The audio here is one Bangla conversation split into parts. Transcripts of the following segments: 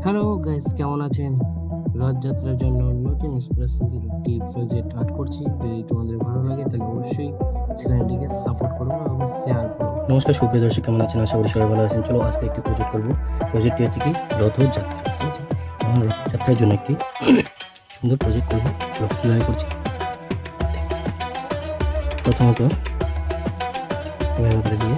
হ্যালো গাইস, কেমন আছেন? রথযাত্রার জন্য নতুন স্পেশাল একটি প্রজেক্ট আর্ট করছি। যদি তোমাদের ভালো লাগে তাহলে অবশ্যই চ্যানেলটিকে সাপোর্ট করো এবং শেয়ার করো। নমস্কার সুপ্রিয় দর্শক, কেমন আছেন? আশা করি সবাই ভালো আছেন। চলো আজকে একটি প্রজেক্ট করবো। প্রজেক্টটি হচ্ছে কি রথযাত্রা, ঠিক আছে? এবং রথযাত্রার জন্য একটি সুন্দর প্রজেক্ট করবো। চলো কীভাবে করছি। প্রথমত এভাবে করে দিয়ে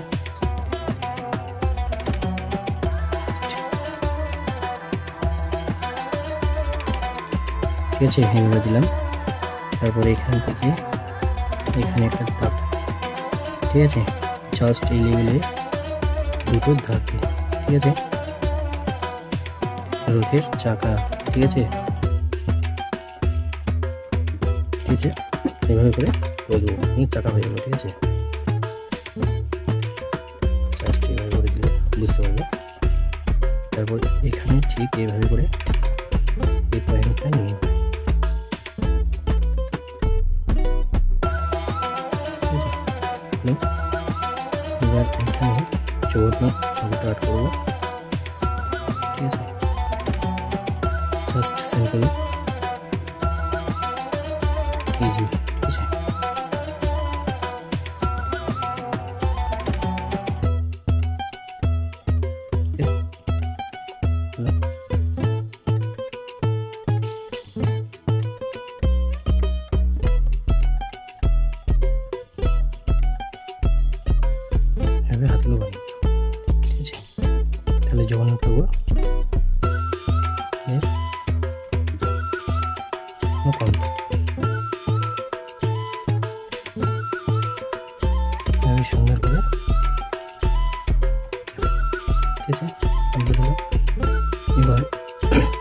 ঠিক আছে, এইভাবে দিলাম। তারপরে এখান থেকে এখানে একটা দাগ, ঠিক আছে? জাস্ট এই লেভেলে দুটো দাগ দিই, ঠিক আছে? রথের চাকা, ঠিক আছে? ঠিক আছে, এইভাবে করে দেবো, চাকা হয়ে যাবে, ঠিক আছে? জাস্ট এইভাবে করে দিলে বুঝতে পারবে। তারপর এখানে ঠিক এইভাবে করে এই পয়েন্টটা নিয়ে এবার এখানে জগন্নাথ ঠাকুরটা আর্ট করবো, ঠিক আছে? জাস্ট সিম্পল ইজি, ঠিক আছে? এভাবে হাতগুলো বানিয়ে, ঠিক আছে? তাহলে জগন্নাথ ঠাকুর এভাবে সুন্দর করে, ঠিক আছে? কমপ্লিট হলো। এবার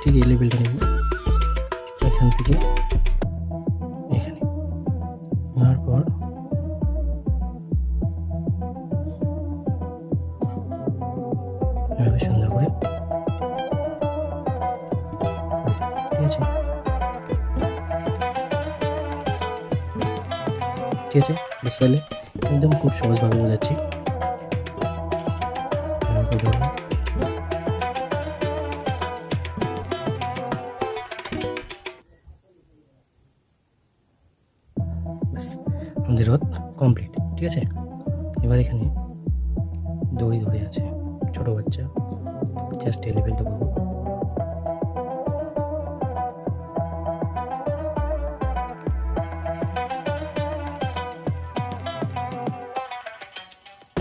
ঠিক এই লেভেলটা নেব, এখান থেকে এখানে নেওয়ার পর এভাবে সুন্দর করে, ঠিক আছে? ঠিক আছে, বুঝতে পারলে? একদম খুব সহজভাবে বোঝাচ্ছি। আমাদের রথ কমপ্লিট, ঠিক আছে? এবার এখানে দড়ি ধরে আছে ছোট বাচ্চা, জাস্ট এই লেভেলটা করবো।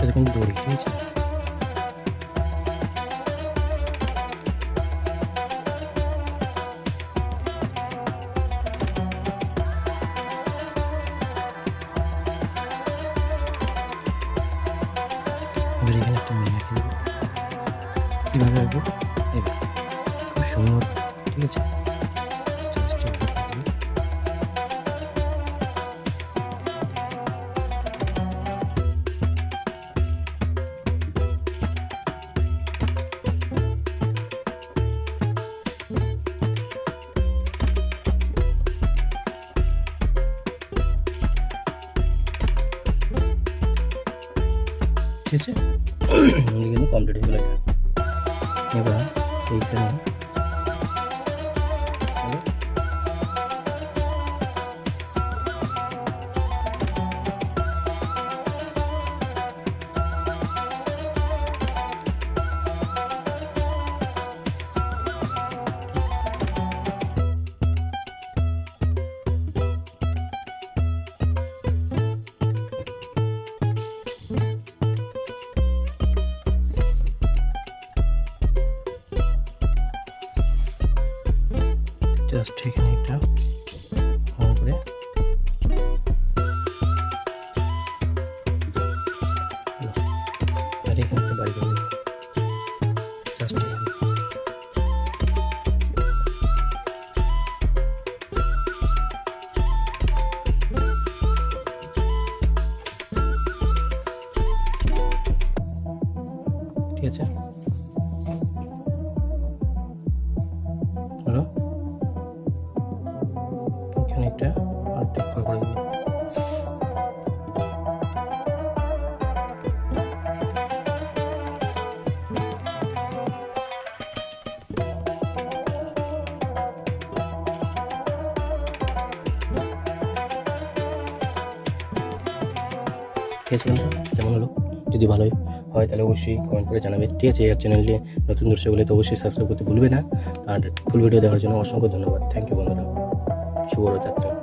এরকম দড়ি, ঠিক আছে? এবার এখানে একটা মেয়ে এঁকে দেবো। কীভাবে আঁকবো? এবার খুব সুন্দর, ঠিক আছে? জাস্ট ঠিক আছে, আমাদের কিন্তু কমপ্লিট হয়ে গেল এটা। এবার এইখানে জাস্ট এখানে একটা করে আর এখানে একটা বাড়ি করে দেবো, জাস্ট এখানে। ঠিক আছে, হলো। ঠিক আছে বন্ধুরা, কেমন হলো? যদি ভালোই হয় তাহলে অবশ্যই কমেন্ট করে জানাবে। ঠিক আছে, আর চ্যানেলটি নতুন দর্শক হলে তো অবশ্যই সাবস্ক্রাইব করতে ভুলবে না। আর ফুল ভিডিও দেখার জন্য অসংখ্য ধন্যবাদ। থ্যাংক ইউ বন্ধুরা, শুভযাত্রা।